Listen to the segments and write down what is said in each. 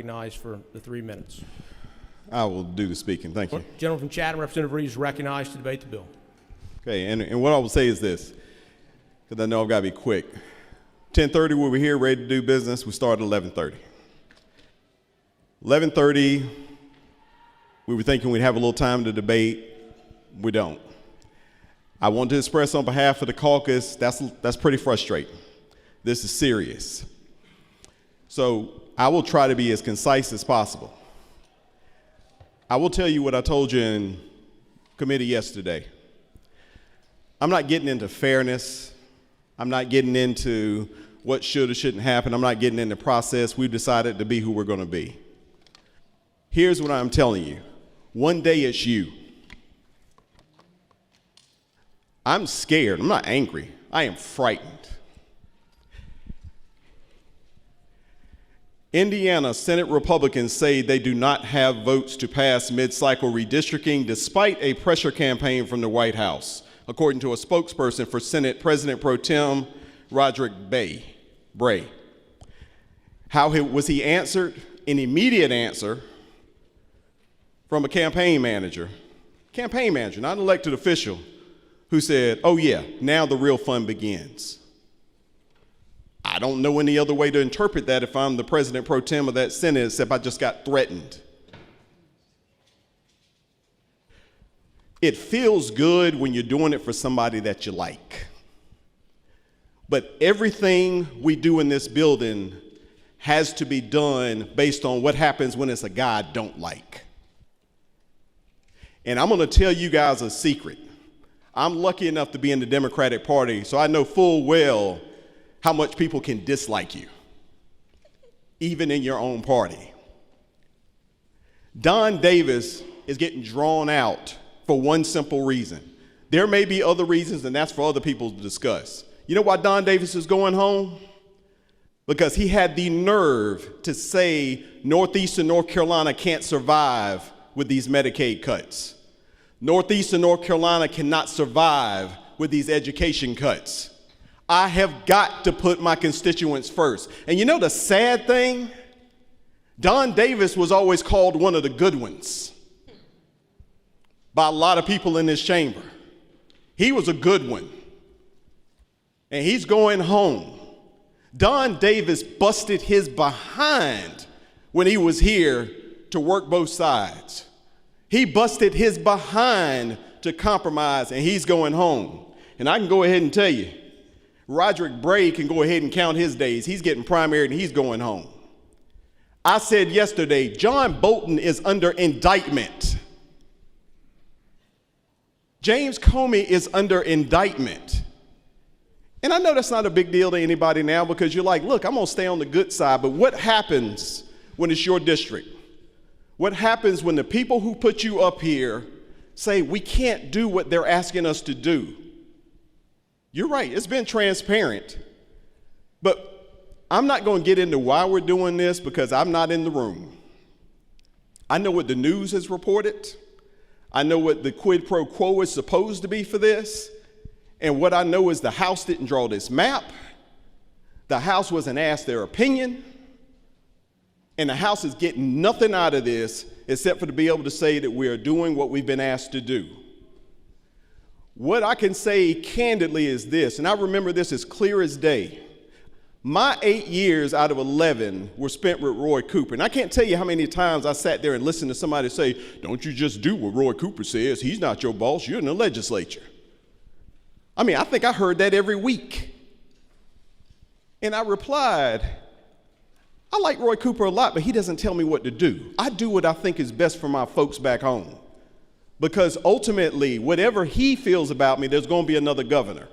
Recognized for the 3 minutes. I will do the speaking. Thank you. Gentleman from Chatham, Representative Reives, is recognized to debate the bill. Okay, and what I will say is this, because I know I've got to be quick. 10:30, we were here ready to do business. We started at 11:30. 11:30, we were thinking we'd have a little time to debate. We don't. I want to express on behalf of the caucus, that's pretty frustrating. This is serious. So I will try to be as concise as possible. I will tell you what I told you in committee yesterday. I'm not getting into fairness. I'm not getting into what should or shouldn't happen. I'm not getting into process. We've decided to be who we're going to be. Here's what I'm telling you. One day it's you. I'm scared. I'm not angry. I am frightened. Indiana Senate Republicans say they do not have votes to pass mid-cycle redistricting despite a pressure campaign from the White House, according to a spokesperson for Senate President Pro Tem Roderick Bray. How was he answered? An immediate answer from a campaign manager, not an elected official, who said, oh yeah, now the real fun begins. I don't know any other way to interpret that if I'm the President Pro Tem of that Senate, except I just got threatened. It feels good when you're doing it for somebody that you like. But everything we do in this building has to be done based on what happens when it's a guy I don't like. And I'm going to tell you guys a secret. I'm lucky enough to be in the Democratic Party, so I know full well how much people can dislike you, even in your own party. Don Davis is getting drawn out for one simple reason. There may be other reasons, and that's for other people to discuss. You know why Don Davis is going home? Because he had the nerve to say Northeastern North Carolina can't survive with these Medicaid cuts. Northeastern North Carolina cannot survive with these education cuts. I have got to put my constituents first. And you know the sad thing? Don Davis was always called one of the good ones by a lot of people in this chamber. He was a good one. And he's going home. Don Davis busted his behind when he was here to work both sides. He busted his behind to compromise, and he's going home. And I can go ahead and tell you, Roderick Bray can go ahead and count his days. He's getting primaried and he's going home. I said yesterday, John Bolton is under indictment. James Comey is under indictment. And I know that's not a big deal to anybody now because you're like, look, I'm going to stay on the good side. But what happens when it's your district? What happens when the people who put you up here say we can't do what they're asking us to do? You're right, it's been transparent, but I'm not going to get into why we're doing this because I'm not in the room. I know what the news has reported. I know what the quid pro quo is supposed to be for this. And what I know is the House didn't draw this map. The House wasn't asked their opinion. And the House is getting nothing out of this except for to be able to say that we are doing what we've been asked to do. What I can say candidly is this, and I remember this as clear as day. My 8 years out of 11 were spent with Roy Cooper. And I can't tell you how many times I sat there and listened to somebody say, don't you just do what Roy Cooper says. He's not your boss. You're in the legislature. I mean, I think I heard that every week. And I replied, I like Roy Cooper a lot, but he doesn't tell me what to do. I do what I think is best for my folks back home. Because ultimately, whatever he feels about me, there's going to be another governor.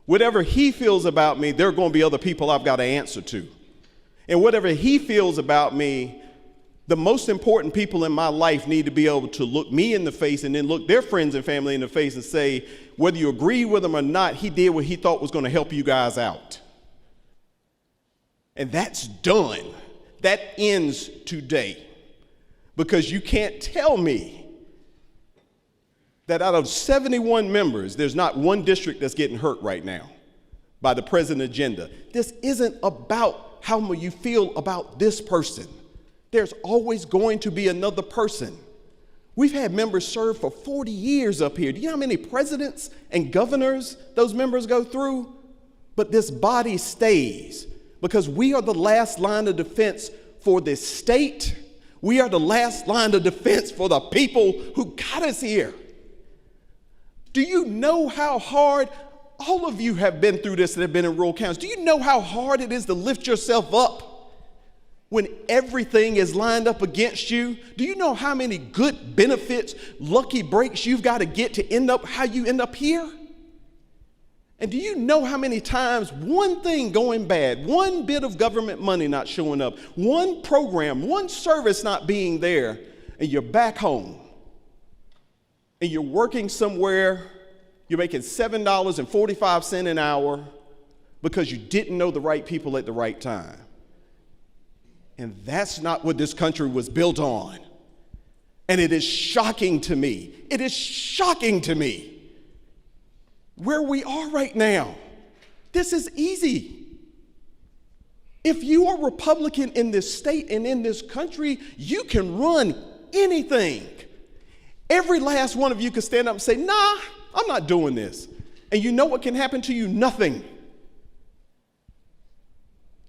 Whatever he feels about me, there are going to be other people I've got to answer to. And whatever he feels about me, the most important people in my life need to be able to look me in the face and then look their friends and family in the face and say, whether you agree with him or not, he did what he thought was going to help you guys out. And that's done. That ends today. Because you can't tell me that out of 71 members, there's not one district that's getting hurt right now by the president's agenda. This isn't about how you feel about this person. There's always going to be another person. We've had members serve for 40 years up here. Do you know how many presidents and governors those members go through? But this body stays because we are the last line of defense for this state. We are the last line of defense for the people who got us here. Do you know how hard, all of you have been through this that have been in rural counties, do you know how hard it is to lift yourself up when everything is lined up against you? Do you know how many good benefits, lucky breaks you've got to get to end up how you end up here? And do you know how many times one thing going bad, one bit of government money not showing up, one program, one service not being there, and you're back home, and you're working somewhere, you're making $7.45 an hour because you didn't know the right people at the right time. And that's not what this country was built on. And it is shocking to me. It is shocking to me where we are right now. This is easy. If you are Republican in this state and in this country, you can run anything. Every last one of you can stand up and say, nah, I'm not doing this. And you know what can happen to you? Nothing.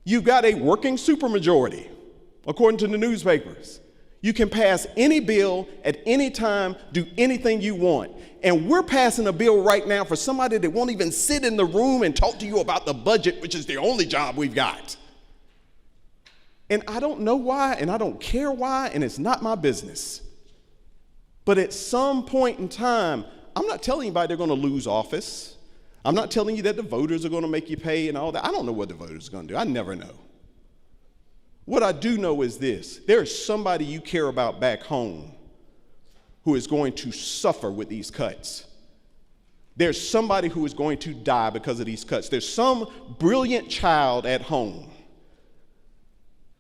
You've got a working supermajority, according to the newspapers. You can pass any bill at any time, do anything you want. And we're passing a bill right now for somebody that won't even sit in the room and talk to you about the budget, which is the only job we've got. And I don't know why, and I don't care why, and it's not my business. But at some point in time, I'm not telling anybody they're going to lose office. I'm not telling you that the voters are going to make you pay and all that. I don't know what the voters are going to do. I never know. What I do know is this: there is somebody you care about back home who is going to suffer with these cuts. There's somebody who is going to die because of these cuts. There's some brilliant child at home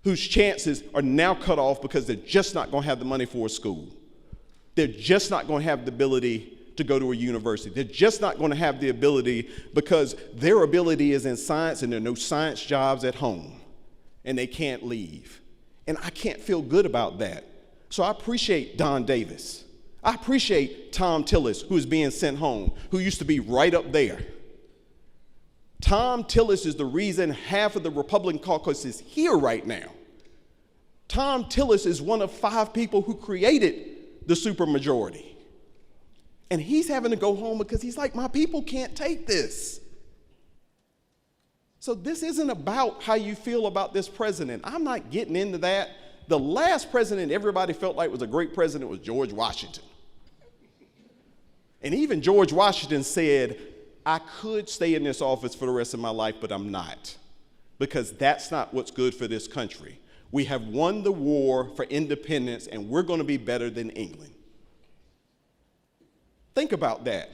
whose chances are now cut off because they're just not going to have the money for a school. They're just not going to have the ability to go to a university. They're just not going to have the ability because their ability is in science and there are no science jobs at home and they can't leave. And I can't feel good about that. So I appreciate Don Davis. I appreciate Tom Tillis, who is being sent home, who used to be right up there. Tom Tillis is the reason half of the Republican caucus is here right now. Tom Tillis is one of 5 people who created the supermajority. And he's having to go home because he's like, my people can't take this. So this isn't about how you feel about this president. I'm not getting into that. The last president everybody felt like was a great president was George Washington. And even George Washington said, I could stay in this office for the rest of my life, but I'm not, because that's not what's good for this country. We have won the war for independence, and we're going to be better than England. Think about that.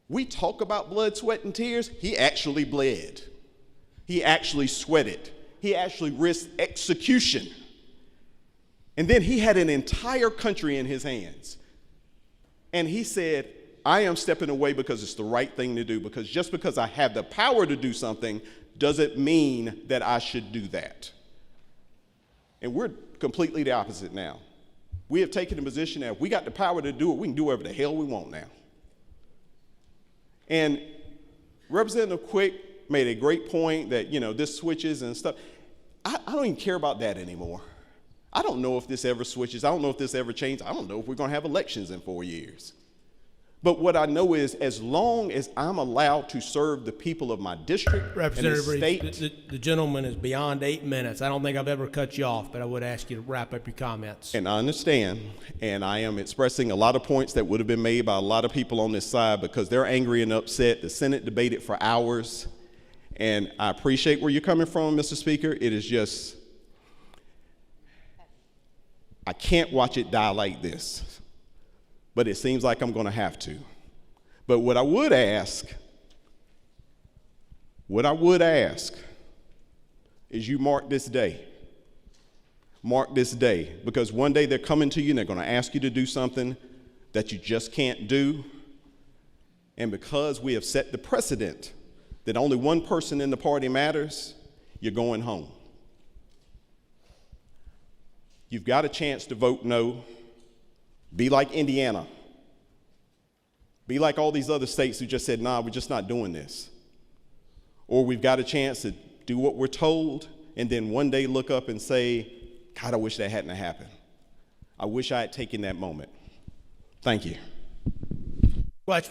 We talk about blood, sweat, and tears. He actually bled. He actually sweated. He actually risked execution. And then he had an entire country in his hands. And he said, I am stepping away because it's the right thing to do, because just because I have the power to do something doesn't mean that I should do that. And we're completely the opposite now. We have taken the position that if we got the power to do it, we can do whatever the hell we want now. And Representative Quick made a great point that, this switches and stuff. I don't even care about that anymore. I don't know if this ever switches. I don't know if this ever changes. I don't know if we're going to have elections in 4 years. But what I know is, as long as I'm allowed to serve the people of my district and the state. The gentleman is beyond 8 minutes. I don't think I've ever cut you off, but I would ask you to wrap up your comments. And I understand, and I am expressing a lot of points that would have been made by a lot of people on this side because they're angry and upset. The Senate debated for hours, and I appreciate where you're coming from, Mr. Speaker. It is just, I can't watch it die like this. But it seems like I'm going to have to. But what I would ask is you mark this day. Mark this day, because one day they're coming to you and they're going to ask you to do something that you just can't do. And because we have set the precedent that only one person in the party matters, you're going home. You've got a chance to vote no. Be like Indiana. Be like all these other states who just said, nah, we're just not doing this. Or we've got a chance to do what we're told and then one day look up and say, God, I wish that hadn't happened. I wish I had taken that moment. Thank you. Question.